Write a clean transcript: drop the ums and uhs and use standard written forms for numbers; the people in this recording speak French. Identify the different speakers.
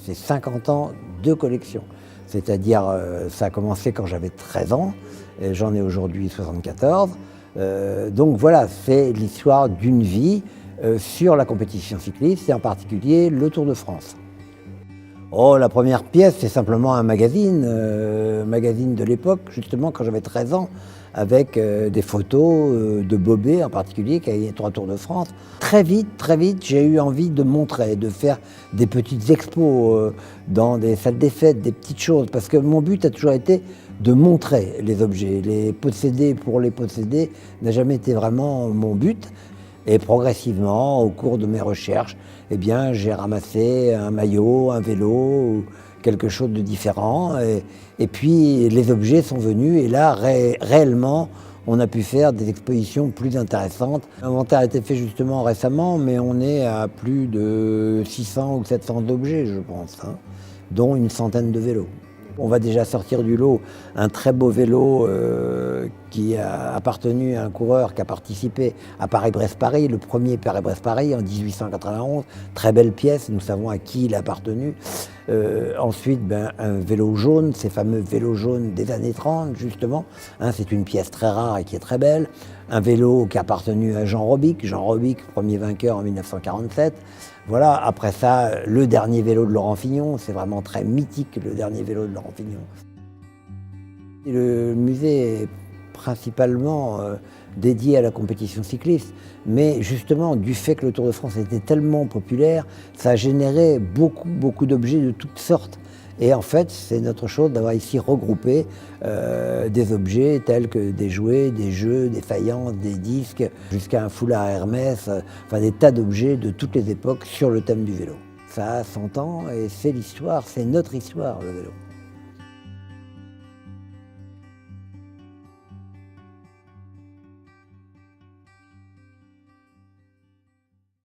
Speaker 1: c'est 50 ans de collection. C'est-à-dire, ça a commencé quand j'avais 13 ans, et j'en ai aujourd'hui 74. Donc voilà, c'est l'histoire d'une vie sur la compétition cycliste, et en particulier le Tour de France. Oh, la première pièce, c'est simplement un magazine de l'époque, justement quand j'avais 13 ans, avec des photos de Bobet en particulier, qui a gagné 3 Tours de France. Très vite, j'ai eu envie de montrer, de faire des petites expos dans des salles des fêtes, des petites choses, parce que mon but a toujours été de montrer les objets. Les posséder pour les posséder n'a jamais été vraiment mon but. Et progressivement, au cours de mes recherches, eh bien, j'ai ramassé un maillot, un vélo, ou quelque chose de différent. Et puis les objets sont venus et là, réellement, on a pu faire des expositions plus intéressantes. L'inventaire a été fait justement récemment, mais on est à plus de 600 ou 700 objets, je pense, hein, dont une centaine de vélos. On va déjà sortir du lot un très beau vélo qui a appartenu à un coureur qui a participé à Paris-Brest-Paris, le premier Paris-Brest-Paris en 1891. Très belle pièce, nous savons à qui il a appartenu. Ensuite, un vélo jaune, ces fameux vélos jaunes des années 30, justement. Hein, c'est une pièce très rare et qui est très belle. Un vélo qui a appartenu à Jean Robic, premier vainqueur en 1947. Voilà, après ça, le dernier vélo de Laurent Fignon, c'est vraiment très mythique, le dernier vélo de Laurent Fignon. Le musée est principalement dédié à la compétition cycliste, mais justement, du fait que le Tour de France était tellement populaire, ça a généré beaucoup d'objets de toutes sortes. Et en fait, c'est notre chose d'avoir ici regroupé des objets tels que des jouets, des jeux, des faïences, des disques, jusqu'à un foulard Hermès, enfin des tas d'objets de toutes les époques sur le thème du vélo. Ça a 100 ans et c'est l'histoire, c'est notre histoire, le vélo.